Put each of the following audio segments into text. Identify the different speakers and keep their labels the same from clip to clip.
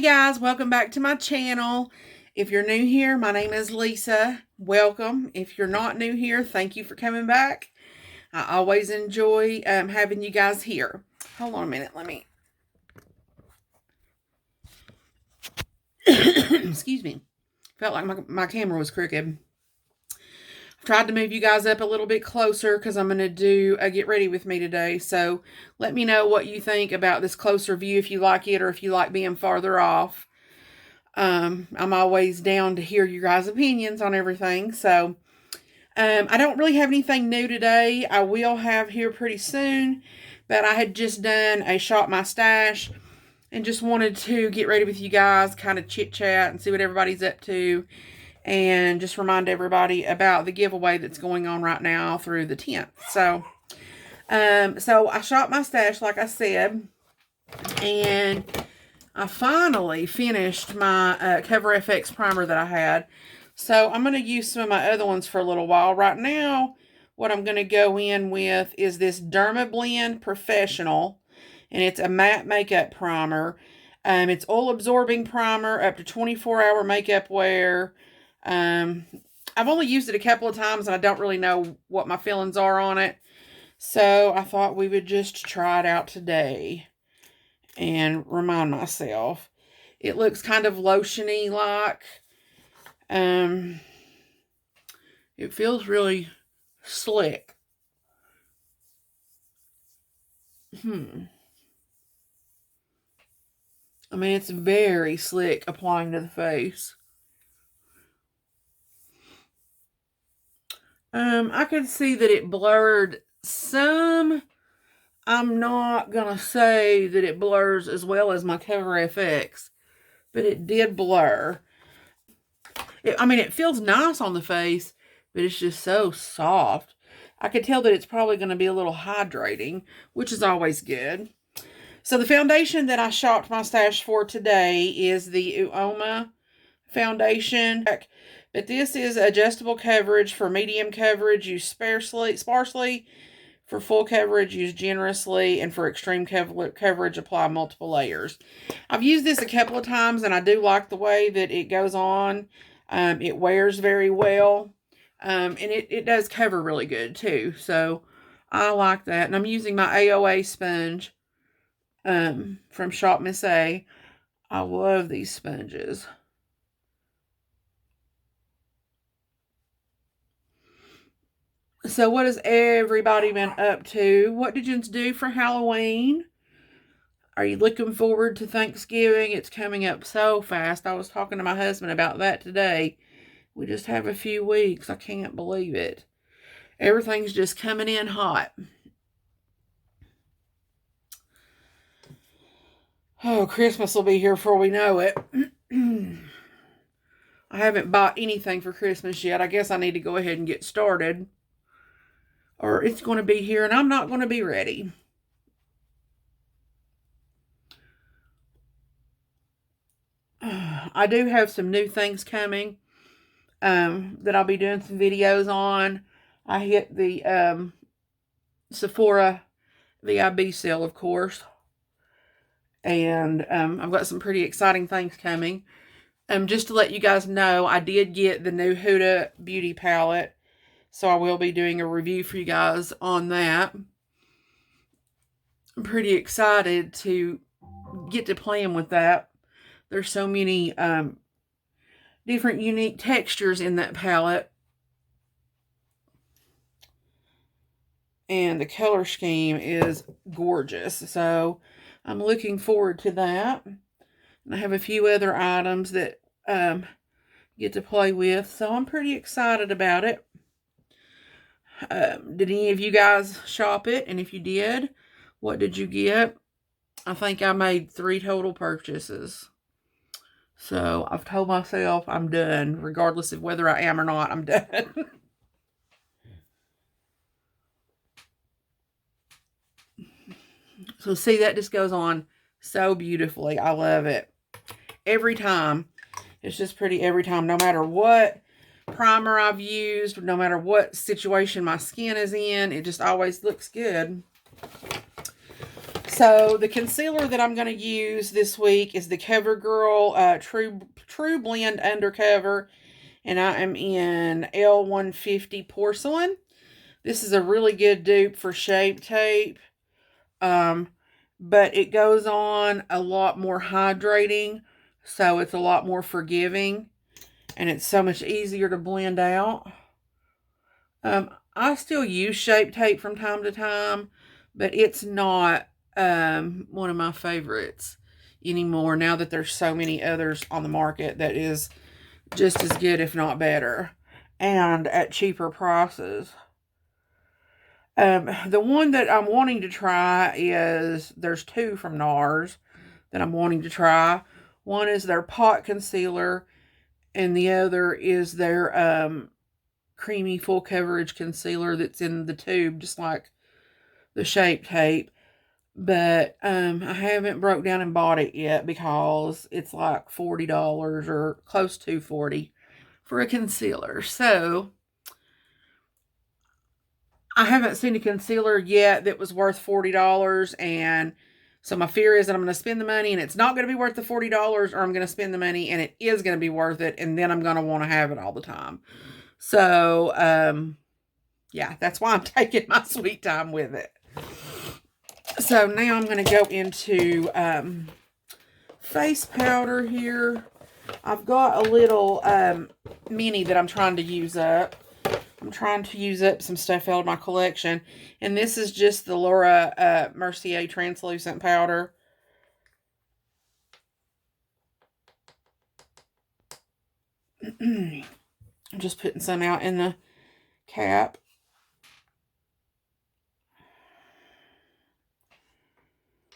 Speaker 1: guys, welcome back to my channel. If you're new here, my name is Lisa. Welcome. If you're not new here, thank you for coming back. I always enjoy having you guys here. Hold on a minute, let me... Excuse me. Felt like my camera was crooked. I've tried to move you guys up a little bit closer because I'm going to do a get ready with me today. So let me know what you think about this closer view, if you like it or if you like being farther off. I'm always down to hear your guys' opinions on everything. So I don't really have anything new today. I will have here pretty soon. But I had just done a shop my stash and just wanted to get ready with you guys, kind of chit chat and see what everybody's up to. And just remind everybody about the giveaway that's going on right now through the 10th. So I shot my stash, like I said, and I finally finished my Cover FX primer that I had. So I'm going to use some of my other ones for a little while. Right now, what I'm going to go in with is this Dermablend Professional, and it's a matte makeup primer. It's oil absorbing primer, up to 24-hour makeup wear. I've only used it a couple of times and I don't really know what my feelings are on it. So I thought we would just try it out today and remind myself. It looks kind of lotiony like. It feels really slick. I mean, it's very slick applying to the face. I could see that it blurred some. I'm not going to say that it blurs as well as my Cover FX, but it did blur. It feels nice on the face, but it's just so soft. I could tell that it's probably going to be a little hydrating, which is always good. So the foundation that I shopped my stash for today is the Uoma foundation. But this is adjustable coverage. For medium coverage, use sparsely. For full coverage, use generously. And for extreme coverage, apply multiple layers. I've used this a couple of times, and I do like the way that it goes on. It wears very well. And it does cover really good, too. So, I like that. And I'm using my AOA sponge from Shop Miss A. I love these sponges. So what has everybody been up to? What did you do for Halloween? Are you looking forward to Thanksgiving? It's coming up so fast. I was talking to my husband about that today. We just have a few weeks. I can't believe it. Everything's just coming in hot. Oh, Christmas will be here before we know it. I haven't bought anything for Christmas yet. I guess I need to go ahead and get started, or it's going to be here and I'm not going to be ready. I do have some new things coming that I'll be doing some videos on. I hit the Sephora VIB sale, of course. And I've got some pretty exciting things coming. Just to let you guys know, I did get the new Huda Beauty palette. So I will be doing a review for you guys on that. I'm pretty excited to get to playing with that. There's so many different unique textures in that palette. And the color scheme is gorgeous. So I'm looking forward to that. And I have a few other items that get to play with. So I'm pretty excited about it. Did any of you guys shop it? And if you did, what did you get? I think I made 3 total purchases. So I've told myself I'm done. Regardless of whether I am or not, I'm done. So see, that just goes on so beautifully. I love it. Every time. It's just pretty every time. No matter what primer I've used, no matter what situation my skin is in, it just always looks good. So the concealer that I'm going to use this week is the CoverGirl True Blend Undercover, and I am in L150 Porcelain. This is a really good dupe for Shape Tape, but it goes on a lot more hydrating, so it's a lot more forgiving, and it's so much easier to blend out. I still use Shape Tape from time to time, but it's not one of my favorites anymore now that there's so many others on the market that is just as good, if not better, and at cheaper prices. The one that I'm wanting to try is, there's two from NARS that I'm wanting to try. One is their pot concealer, and the other is their creamy full coverage concealer that's in the tube, just like the Shape Tape. But I haven't broke down and bought it yet because it's like $40 or close to 40 for a concealer. So I haven't seen a concealer yet that was worth $40, and so my fear is that I'm going to spend the money and it's not going to be worth the $40, or I'm going to spend the money and it is going to be worth it, and then I'm going to want to have it all the time. So, yeah, that's why I'm taking my sweet time with it. So now I'm going to go into face powder here. I've got a little mini that I'm trying to use up. I'm trying to use up some stuff out of my collection. And this is just the Laura Mercier translucent powder. I'm just putting some out in the cap.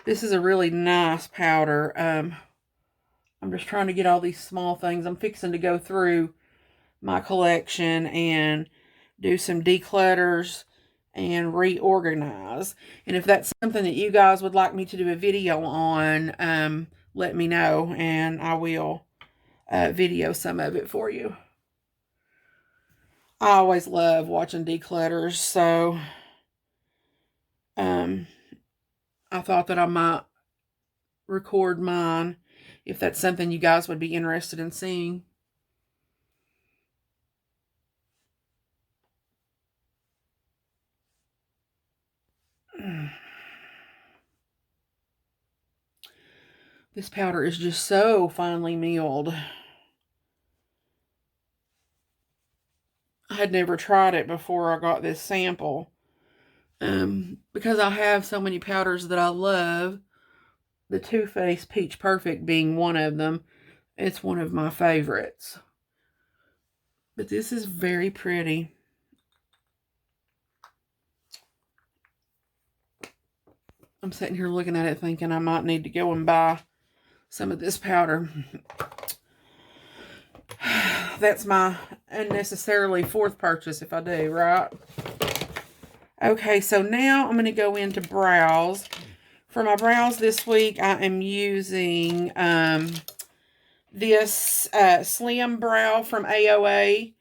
Speaker 1: This is a really nice powder. I'm just trying to get all these small things. I'm fixing to go through my collection and do some declutters and reorganize. And if that's something that you guys would like me to do a video on, let me know and I will video some of it for you. I always love watching declutters, so I thought that I might record mine if that's something you guys would be interested in seeing. This powder is just so finely milled. I had never tried it before I got this sample. Because I have so many powders that I love, the Too Faced Peach Perfect being one of them. It's one of my favorites. But this is very pretty. I'm sitting here looking at it thinking I might need to go and buy some of this powder. That's my unnecessarily fourth purchase if I do, right? Okay, so now I'm going to go into brows. For my brows this week, I am using this Slim Brow from AOA,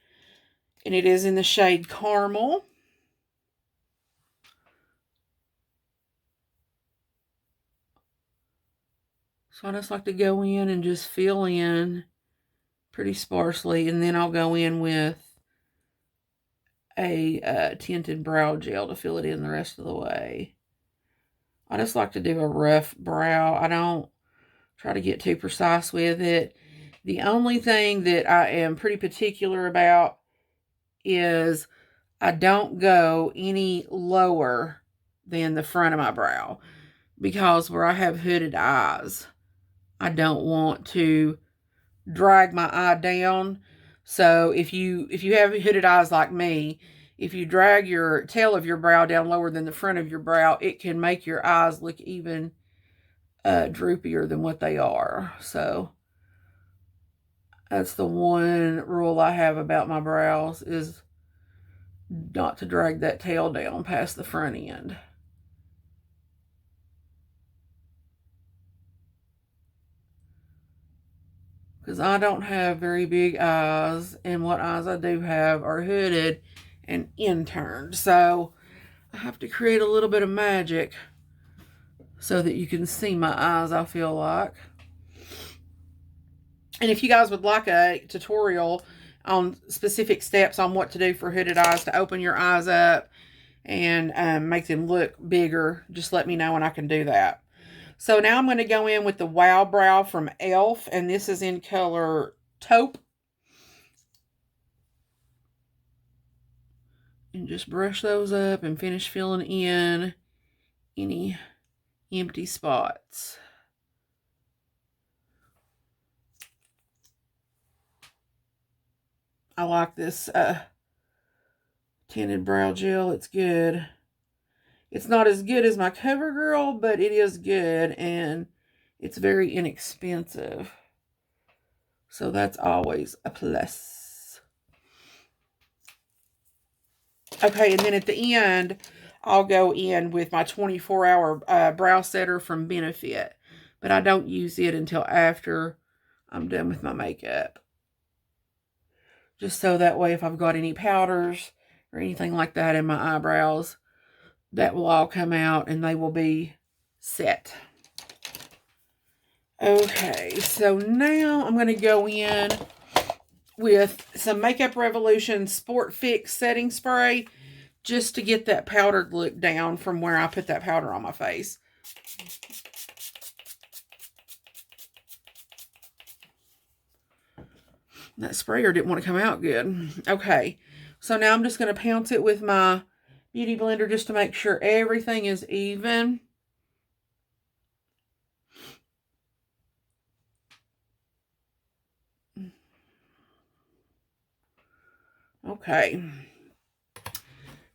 Speaker 1: and it is in the shade Caramel. So I just like to go in and just fill in pretty sparsely, and then I'll go in with a tinted brow gel to fill it in the rest of the way. I just like to do a rough brow. I don't try to get too precise with it. The only thing that I am pretty particular about is I don't go any lower than the front of my brow, because where I have hooded eyes, I don't want to drag my eye down. So if you have hooded eyes like me, if you drag your tail of your brow down lower than the front of your brow, it can make your eyes look even droopier than what they are. So that's the one rule I have about my brows, is not to drag that tail down past the front end. Because I don't have very big eyes, and what eyes I do have are hooded and inturned. So I have to create a little bit of magic so that you can see my eyes, I feel like. And if you guys would like a tutorial on specific steps on what to do for hooded eyes to open your eyes up and make them look bigger, just let me know and I can do that. So now I'm going to go in with the Wow Brow from e.l.f. and this is in color taupe. And just brush those up and finish filling in any empty spots. I like this tinted brow gel. It's good. It's not as good as my CoverGirl, but it is good and it's very inexpensive. So that's always a plus. Okay, and then at the end, I'll go in with my 24-hour brow setter from Benefit. But I don't use it until after I'm done with my makeup. Just so that way if I've got any powders or anything like that in my eyebrows, that will all come out and they will be set. Okay, so now I'm going to go in with some Makeup Revolution Sport Fix setting spray just to get that powdered look down from where I put that powder on my face. That sprayer didn't want to come out good. Okay, so now I'm just going to pounce it with my Beauty Blender just to make sure everything is even. Okay.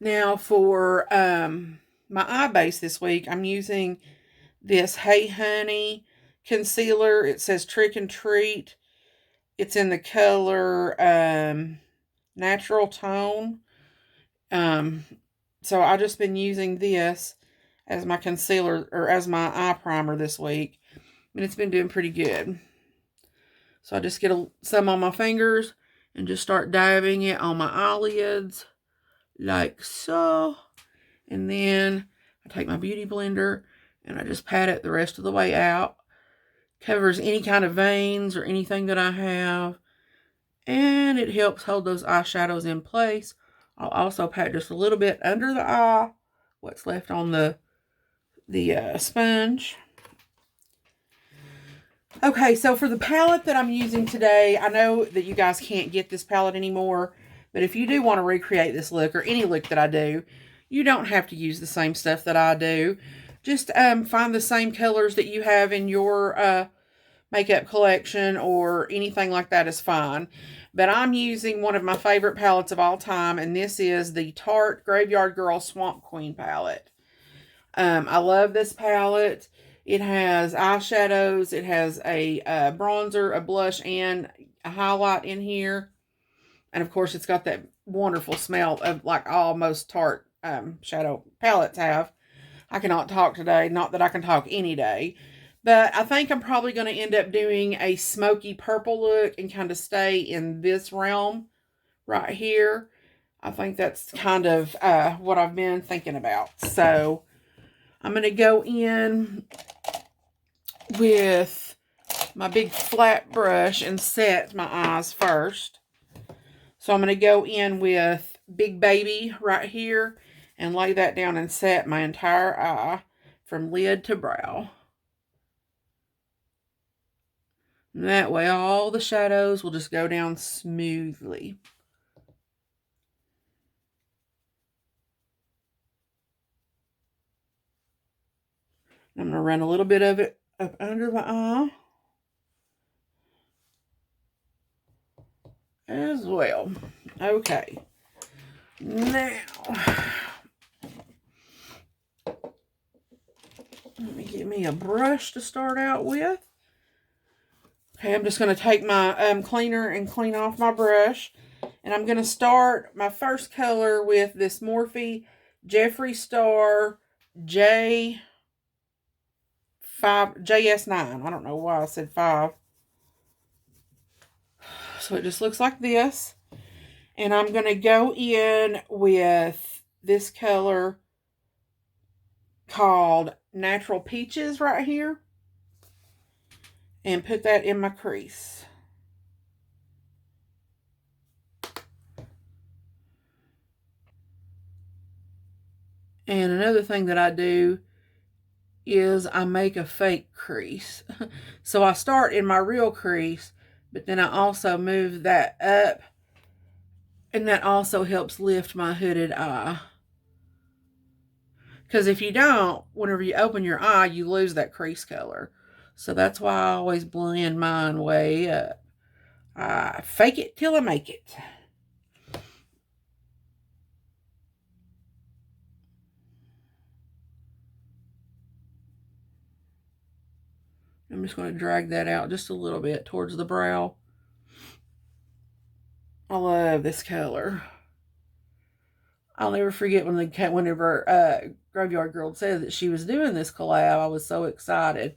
Speaker 1: Now for my eye base this week, I'm using this Hey Honey concealer. It says Trick and Treat. It's in the color Natural Tone. So I've just been using this as my concealer or as my eye primer this week. And it's been doing pretty good. So I just get some on my fingers and just start dabbing it on my eyelids like so. And then I take my Beauty Blender and I just pat it the rest of the way out. Covers any kind of veins or anything that I have. And it helps hold those eyeshadows in place. I'll also pat just a little bit under the eye, what's left on the sponge. Okay, so for the palette that I'm using today, I know that you guys can't get this palette anymore, but if you do want to recreate this look or any look that I do, you don't have to use the same stuff that I do. Just find the same colors that you have in your makeup collection or anything like that is fine. But I'm using one of my favorite palettes of all time, and this is the Tarte Graveyard Girl Swamp Queen palette. I love this palette. It has eyeshadows, it has a bronzer, a blush, and a highlight in here. And of course, it's got that wonderful smell of like all most Tarte shadow palettes have. I cannot talk today, not that I can talk any day. But I think I'm probably going to end up doing a smoky purple look and kind of stay in this realm right here. I think that's kind of what I've been thinking about. So I'm going to go in with my big flat brush and set my eyes first. So I'm going to go in with Big Baby right here and lay that down and set my entire eye from lid to brow. And that way all the shadows will just go down smoothly. I'm going to run a little bit of it up under the eye as well. Okay. Now, let me get me a brush to start out with. Okay, I'm just going to take my cleaner and clean off my brush. And I'm going to start my first color with this Morphe Jeffree Star JS9. I don't know why I said 5. So it just looks like this. And I'm going to go in with this color called Natural Peaches right here and put that in my crease. And another thing that I do is I make a fake crease. So I start in my real crease, but then I also move that up, and that also helps lift my hooded eye. Because if you don't, whenever you open your eye, you lose that crease color. So that's why I always blend mine way up. I fake it till I make it. I'm just going to drag that out just a little bit towards the brow. I love this color. I'll never forget whenever Graveyard Girl said that she was doing this collab. I was so excited.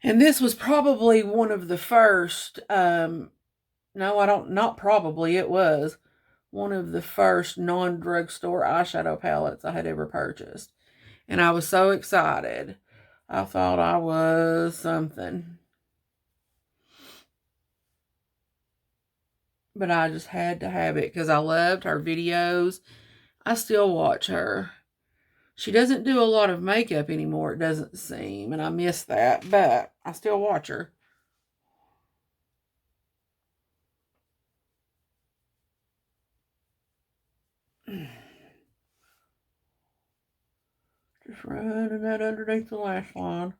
Speaker 1: And this was probably one of the first, not probably, it was one of the first non-drugstore eyeshadow palettes I had ever purchased. And I was so excited. I thought I was something. But I just had to have it because I loved her videos. I still watch her. She doesn't do a lot of makeup anymore, it doesn't seem, and I miss that, but I still watch her. Just running that underneath the lash line.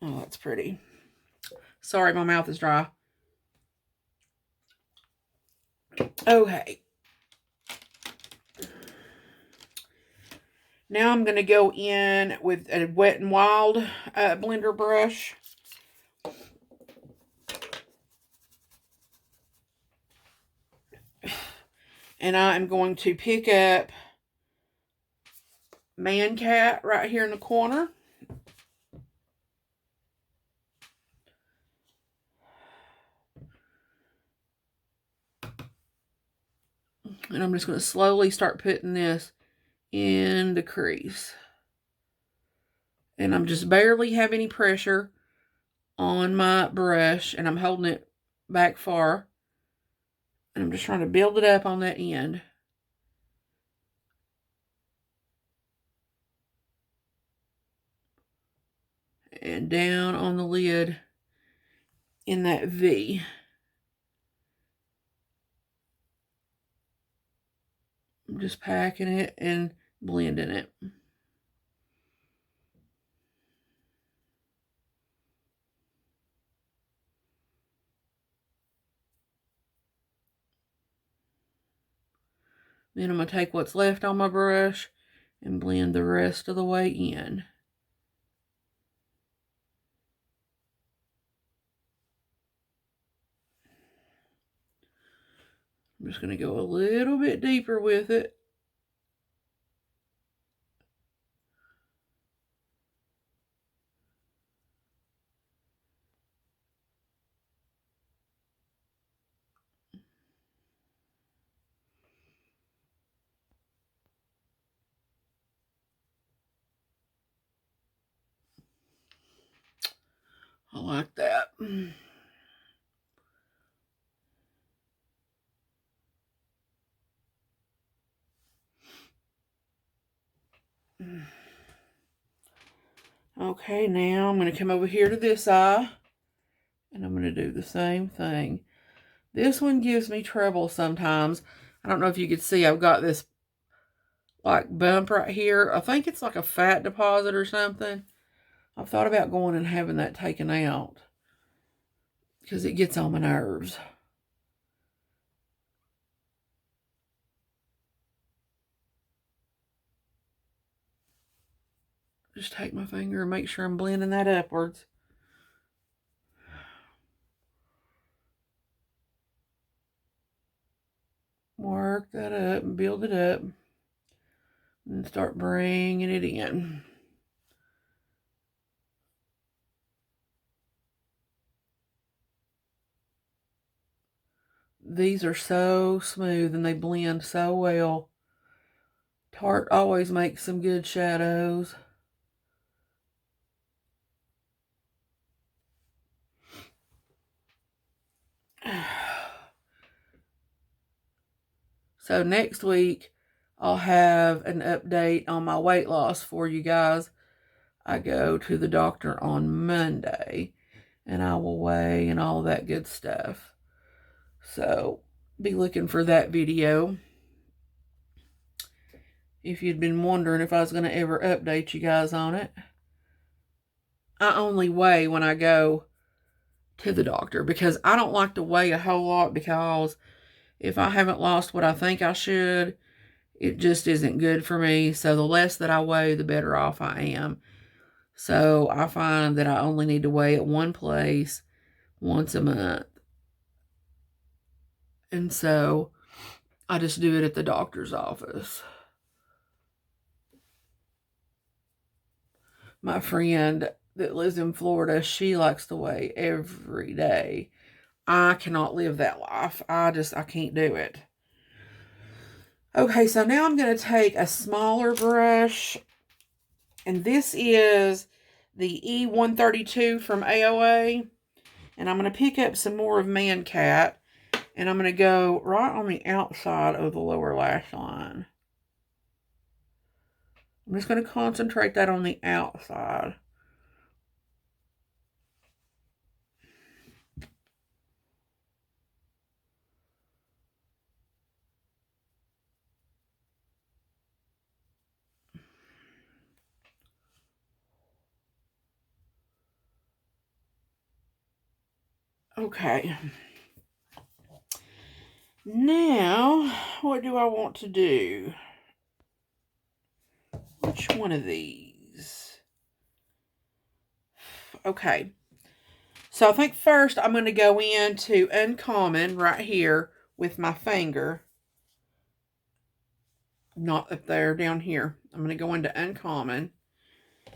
Speaker 1: Oh, that's pretty. Sorry, my mouth is dry. Okay. Now I'm going to go in with a Wet n Wild blender brush. And I'm going to pick up Man Cat right here in the corner. And I'm just going to slowly start putting this in the crease. And I'm just barely have any pressure on my brush, and I'm holding it back far. And I'm just trying to build it up on that end. And down on the lid in that V. I'm just packing it and blending it. Then I'm going to take what's left on my brush and blend the rest of the way in. I'm just going to go a little bit deeper with it. I like that. Okay, now I'm going to come over here to this eye, and I'm going to do the same thing. This one gives me trouble sometimes. I don't know if you could see, I've got this like bump right here. I think it's like a fat deposit or something. I've thought about going and having that taken out because it gets on my nerves. Just take my finger and make sure I'm blending that upwards. Work that up and build it up. And start bringing it in. These are so smooth and they blend so well. Tarte always makes some good shadows. So next week, I'll have an update on my weight loss for you guys. I go to the doctor on Monday, and I will weigh and all that good stuff. So be looking for that video. If you'd been wondering if I was going to ever update you guys on it, I only weigh when I go to the doctor because I don't like to weigh a whole lot, because if I haven't lost what I think I should, it just isn't good for me. So the less that I weigh, the better off I am. So I find that I only need to weigh at one place once a month. And so I just do it at the doctor's office. My friend that lives in Florida, she likes to weigh every day. I cannot live that life. I can't do it. Okay, so now I'm going to take a smaller brush. And this is the E132 from AOA. And I'm going to pick up some more of Man Cat. And I'm going to go right on the outside of the lower lash line. I'm just going to concentrate that on the outside. Okay. Now, what do I want to do? Which one of these? Okay. So I think first I'm going to go into Uncommon right here with my finger. Not up there, down here. I'm going to go into Uncommon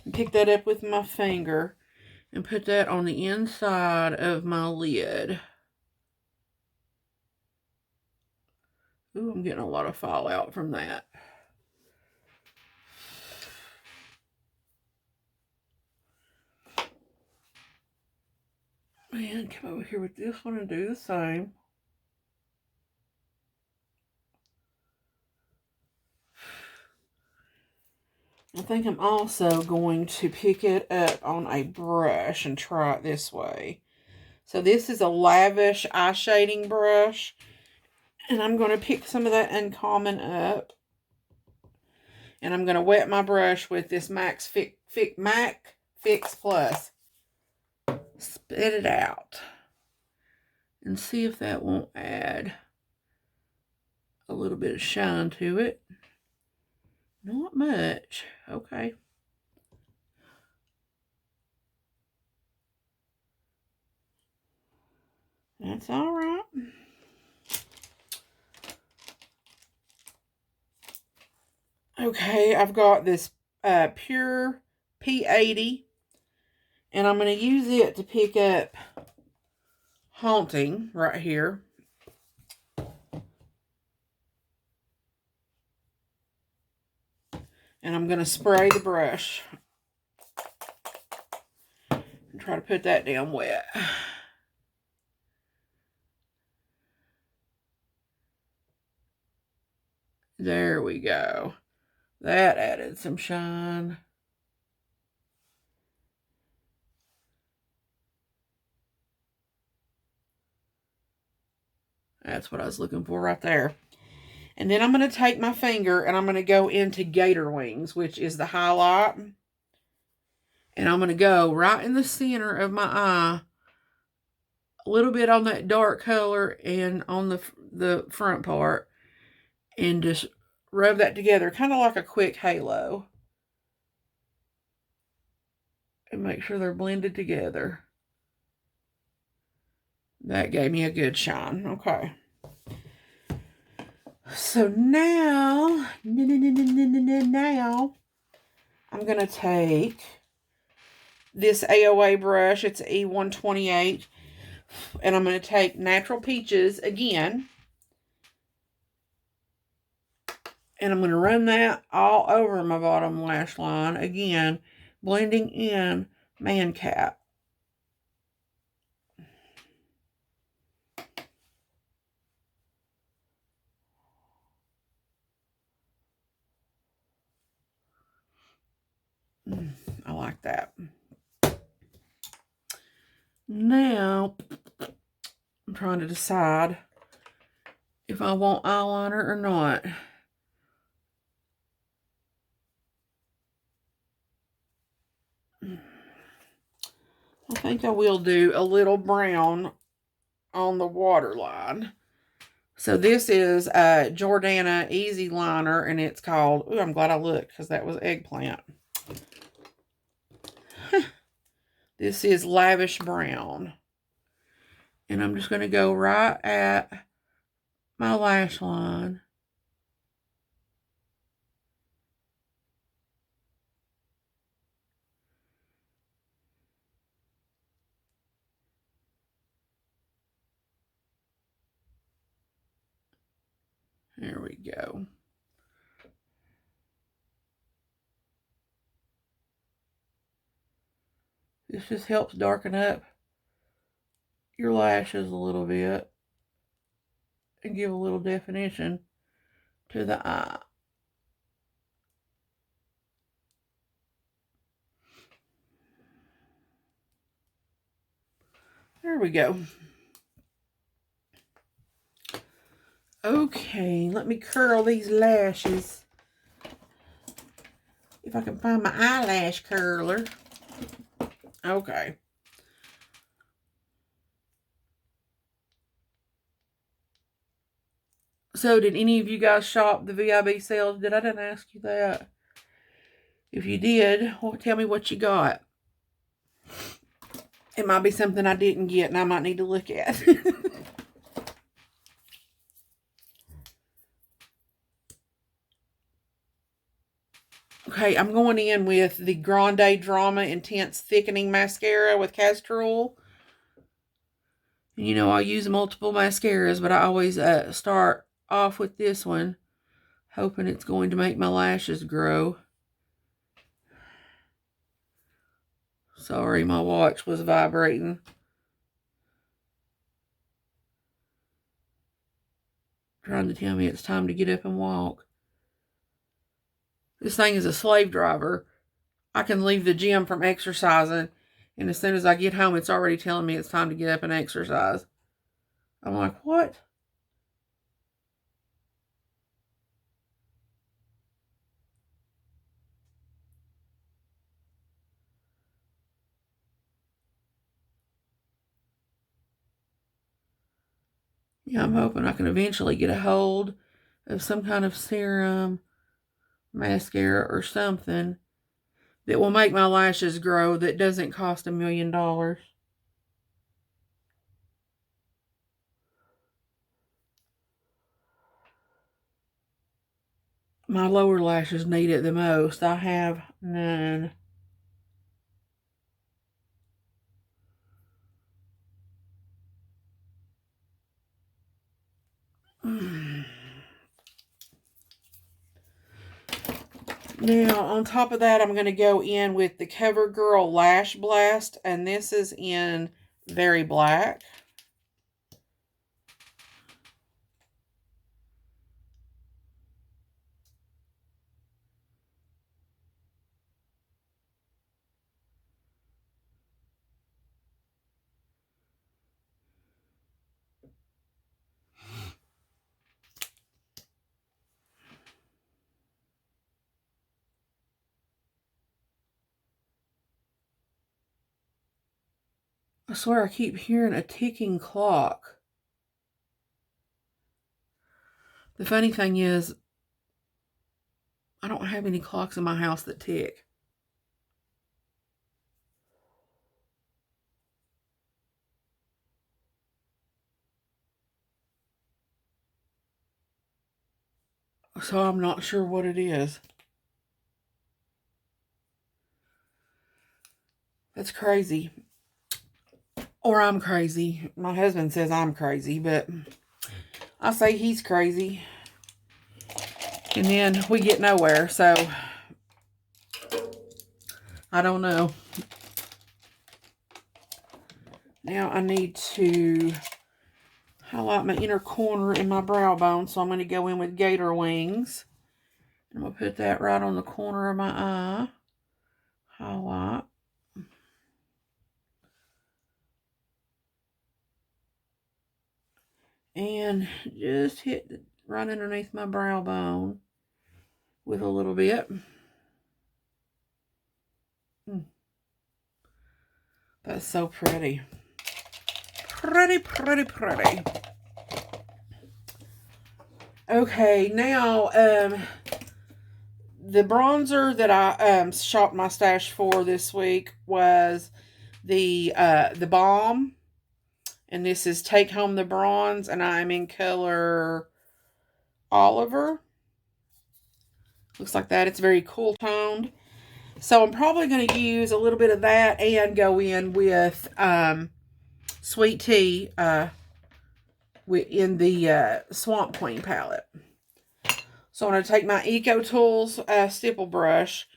Speaker 1: and pick that up with my finger and put that on the inside of my lid. Ooh, I'm getting a lot of fallout from that. Man, come over here with this one and do the same. I think I'm also going to pick it up on a brush and try it this way. So this is a Lavish eye shading brush. And I'm going to pick some of that Uncommon up. And I'm going to wet my brush with this Mac Fix Plus. Spit it out. And see if that won't add a little bit of shine to it. Not much. Okay. That's all right. Okay, I've got this Pure P80. And I'm going to use it to pick up Haunting right here. And I'm going to spray the brush and try to put that down wet. There we go. That added some shine. That's what I was looking for right there. And then I'm going to take my finger and I'm going to go into Gator Wings, which is the highlight. And I'm going to go right in the center of my eye, a little bit on that dark color and on the front part, and just rub that together, kind of like a quick halo. And make sure they're blended together. That gave me a good shine. Okay. So now I'm going to take this AOA brush. It's E128 And I'm going to take Natural Peaches again. And I'm going to run that all over my bottom lash line again, blending in Man Cap. I like that. Now, I'm trying to decide if I want eyeliner or not. I think I will do a little brown on the waterline. So this is Jordana Easy Liner, and it's called, ooh, I'm glad I looked because that was eggplant. This is Lavish Brown. And I'm just going to go right at my lash line. There we go. This just helps darken up your lashes a little bit and give a little definition to the eye. There we go. Okay, let me curl these lashes. If I can find my eyelash curler. Okay. So, did any of you guys shop the VIB sales? I didn't ask you that. If you did, well, tell me what you got. It might be something I didn't get and I might need to look at. Okay, I'm going in with the Grande Drama Intense Thickening Mascara with castor oil. You know, I use multiple mascaras, but I always start off with this one, hoping it's going to make my lashes grow. Sorry, my watch was vibrating. Trying to tell me it's time to get up and walk. This thing is a slave driver. I can leave the gym from exercising, and as soon as I get home, it's already telling me it's time to get up and exercise. I'm like, what? Yeah, I'm hoping I can eventually get a hold of some kind of serum, mascara, or something that will make my lashes grow that doesn't cost $1 million. My lower lashes need it the most. I have none. Now, on top of that, I'm going to go in with the CoverGirl Lash Blast, and this is in Very Black. I swear I keep hearing a ticking clock. The funny thing is, I don't have any clocks in my house that tick. So I'm not sure what it is. That's crazy. Or I'm crazy. My husband says I'm crazy, but I say he's crazy. And then we get nowhere, so I don't know. Now I need to highlight my inner corner in my brow bone, so I'm going to go in with gator wings. I'm going to put that right on the corner of my eye. Highlight. And just hit right underneath my brow bone with a little bit. That's so pretty. Pretty, pretty, pretty. Okay, now the bronzer that I shopped my stash for this week was the Balm, and this is Take Home the Bronze, and I'm in color Oliver. Looks like that. It's very cool toned. So I'm probably going to use a little bit of that and go in with Sweet Tea in the Swamp Queen palette. So I'm going to take my Eco Tools stipple brush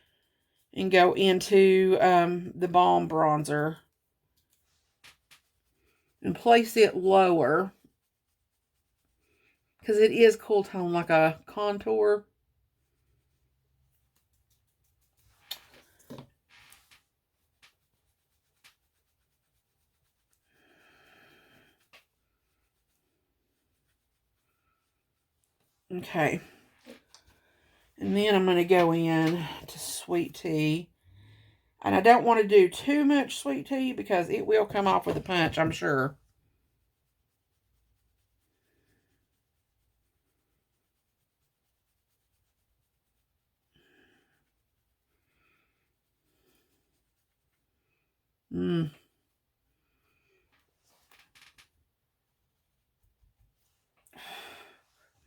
Speaker 1: and go into the Balm bronzer and place it lower because it is cool tone like a contour. Okay. And then I'm going to go in to Sweet Tea. And I don't want to do too much Sweet Tea because it will come off with a punch, I'm sure.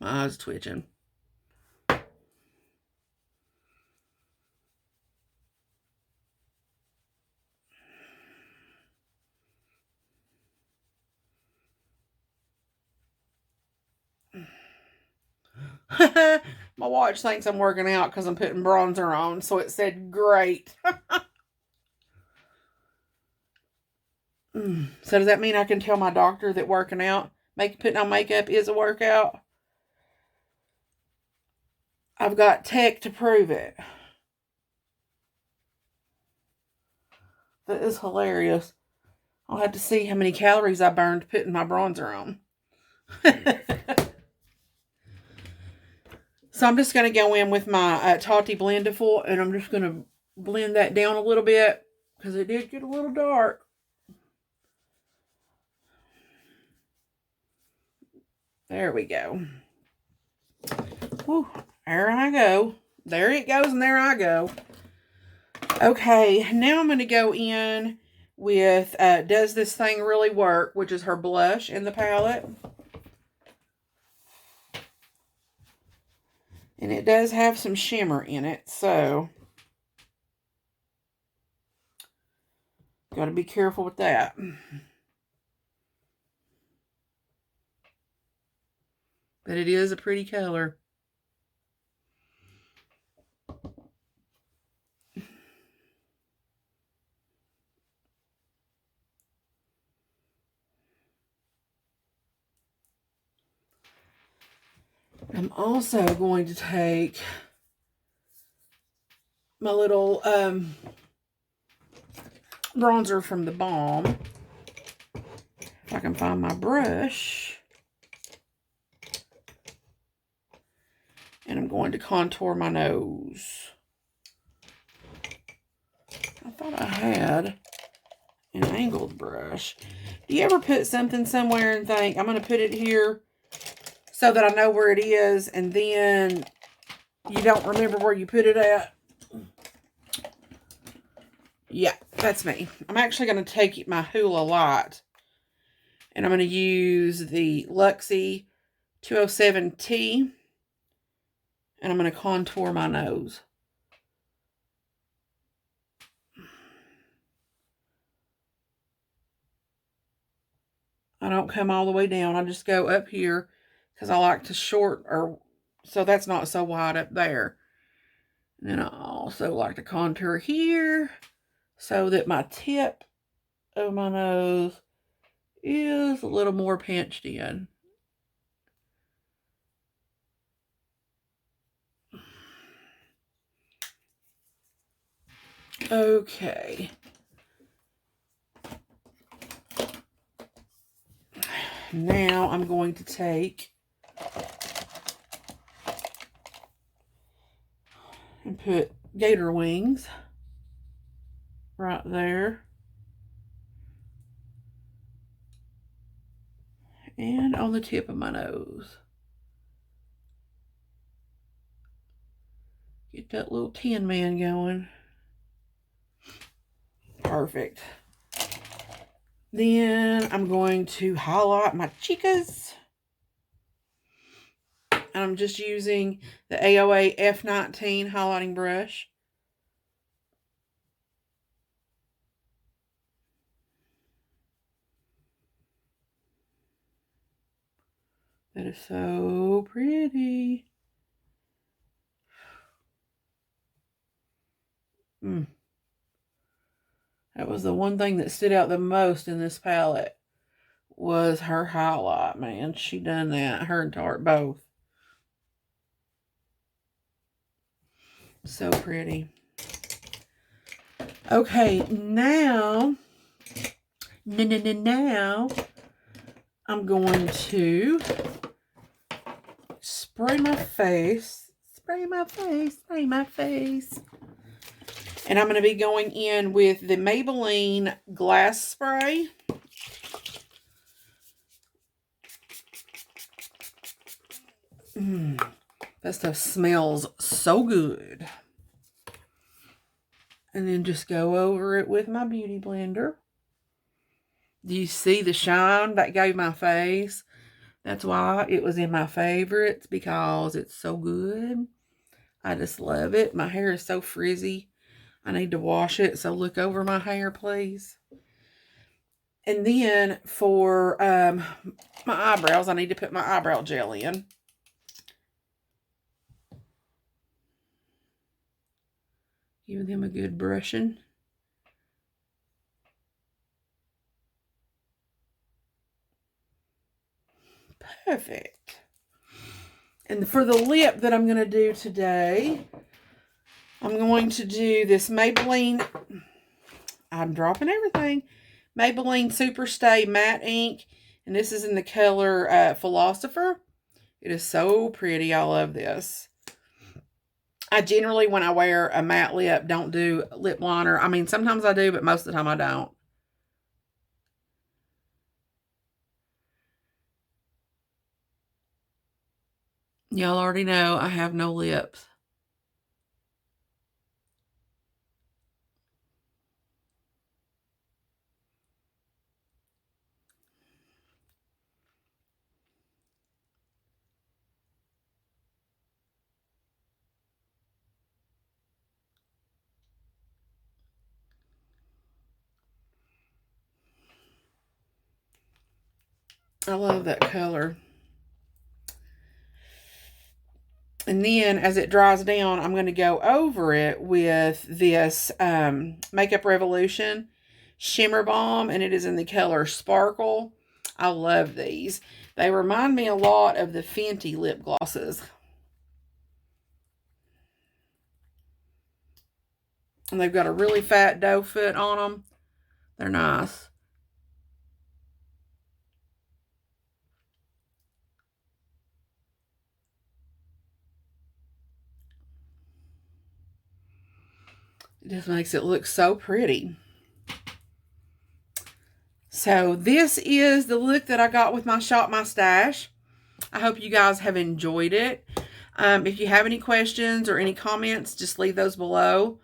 Speaker 1: My eyes twitching. My watch thinks I'm working out because I'm putting bronzer on, so it said great. So does that mean I can tell my doctor that working out, putting on makeup is a workout? I've got tech to prove it. That is hilarious. I'll have to see how many calories I burned putting my bronzer on. So I'm just going to go in with my Tati Blendiful, and I'm just going to blend that down a little bit because it did get a little dark. There we go. Whew, there I go. There it goes, and there I go. Okay, now I'm going to go in with Does This Thing Really Work, which is her blush in the palette. And it does have some shimmer in it, so got to be careful with that. But it is a pretty color. I'm also going to take my little bronzer from the Balm. If I can find my brush. And I'm going to contour my nose. I thought I had an angled brush. Do you ever put something somewhere and think, I'm going to put it here so that I know where it is, and then you don't remember where you put it at? Yeah, that's me. I'm actually going to take my Hoola Light, and I'm going to use the Luxie 207T, and I'm going to contour my nose. I don't come all the way down. I just go up here because I like to short, or so that's not so wide up there. And then I also like to contour here so that my tip of my nose is a little more pinched in. Okay. Now I'm going to take and put gator wings right there. And on the tip of my nose. Get that little Tin Man going. Perfect. Then I'm going to highlight my chicas. And I'm just using the AOA F19 highlighting brush. That is so pretty. That was the one thing that stood out the most in this palette, was her highlight, man. She done that, her and Tarte both. So pretty. Okay, now I'm going to spray my face. Spray my face. And I'm going to be going in with the Maybelline Glass Spray. That stuff smells so good. And then just go over it with my Beauty Blender. Do you see the shine that gave my face? That's why it was in my favorites, because it's so good. I just love it. My hair is so frizzy. I need to wash it, so look over my hair, please. And then for my eyebrows, I need to put my eyebrow gel in. Give them a good brushing. Perfect. And for the lip that I'm going to do today, I'm going to do this Maybelline, I'm dropping everything, Maybelline Super Stay Matte Ink. And this is in the color Philosopher. It is so pretty. I love this. I generally, when I wear a matte lip, don't do lip liner. I mean, sometimes I do, but most of the time I don't. Y'all already know I have no lips. I love that color. And then as it dries down, I'm going to go over it with this Makeup Revolution Shimmer Balm. And it is in the color Sparkle. I love these. They remind me a lot of the Fenty lip glosses. And they've got a really fat doe foot on them. They're nice. It just makes it look so pretty. So this is the look that I got with my Shop My Stash. I hope you guys have enjoyed it. If you have any questions or any comments, just leave those below.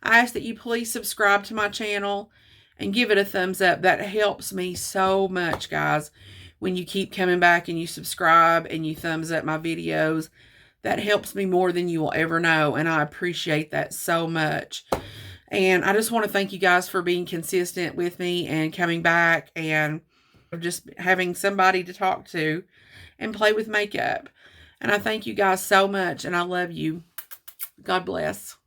Speaker 1: I ask that you please subscribe to my channel and give it a thumbs up. That helps me so much, guys. When you keep coming back and you subscribe and you thumbs up my videos, that helps me more than you will ever know. And I appreciate that so much. And I just want to thank you guys for being consistent with me and coming back. And of just having somebody to talk to and play with makeup. And I thank you guys so much, and I love you. God bless.